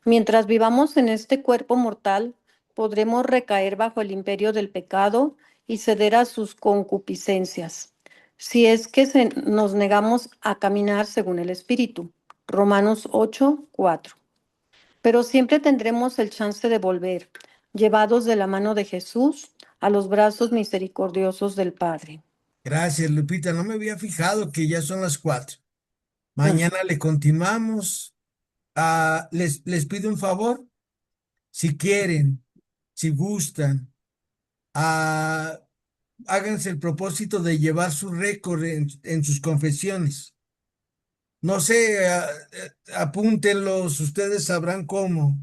F: Mientras vivamos en este cuerpo mortal, podremos recaer bajo el imperio del pecado y ceder a sus concupiscencias, si es que nos negamos a caminar según el Espíritu. Romanos 8, 4. Pero siempre tendremos el chance de volver, llevados de la mano de Jesús, a los brazos misericordiosos del Padre.
B: Gracias, Lupita. No me había fijado que ya son las 4. Mañana le continuamos. Les pido un favor. Si quieren, si gustan, ah, háganse el propósito de llevar su récord en sus confesiones. No sé, apúntenlos, ustedes sabrán cómo.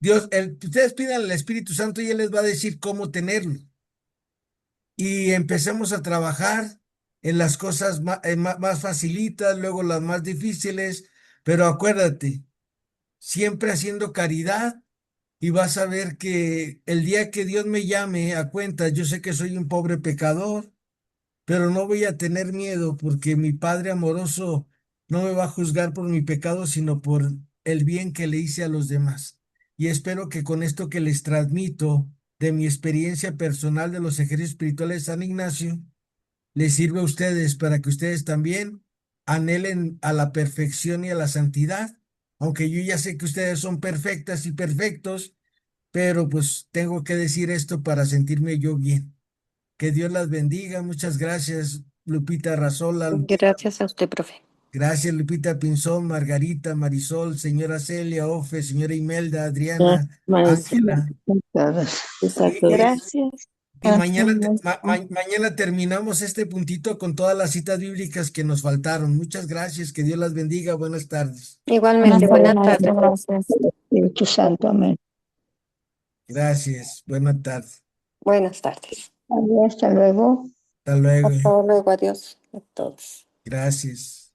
B: Ustedes pidan al Espíritu Santo y Él les va a decir cómo tenerlo. Y empecemos a trabajar en las cosas más facilitas, luego las más difíciles, pero acuérdate, siempre haciendo caridad y vas a ver que el día que Dios me llame a cuentas, yo sé que soy un pobre pecador, pero no voy a tener miedo porque mi Padre amoroso no me va a juzgar por mi pecado, sino por el bien que le hice a los demás. Y espero que con esto que les transmito, de mi experiencia personal de los ejercicios espirituales de San Ignacio les sirve a ustedes para que ustedes también anhelen a la perfección y a la santidad. Aunque yo ya sé que ustedes son perfectas y perfectos, pero pues tengo que decir esto para sentirme yo bien. Que Dios las bendiga. Muchas gracias, Lupita Razola.
F: Gracias a usted, profe.
B: Gracias, Lupita Pinzón, Margarita, Marisol, señora Celia, Ofe, señora Imelda, Adriana, Ángela.
D: Todos.
F: Exacto.
D: Gracias.
B: Y mañana, mañana terminamos este puntito con todas las citas bíblicas que nos faltaron. Muchas gracias, que Dios las bendiga. Buenas tardes.
F: Igualmente, buena tarde.
A: Gracias.
D: Espíritu Santo, amén.
B: Gracias, buenas tardes.
F: Buenas tardes.
D: Adiós, hasta luego.
B: Hasta luego.
F: Hasta luego, adiós a todos.
B: Gracias.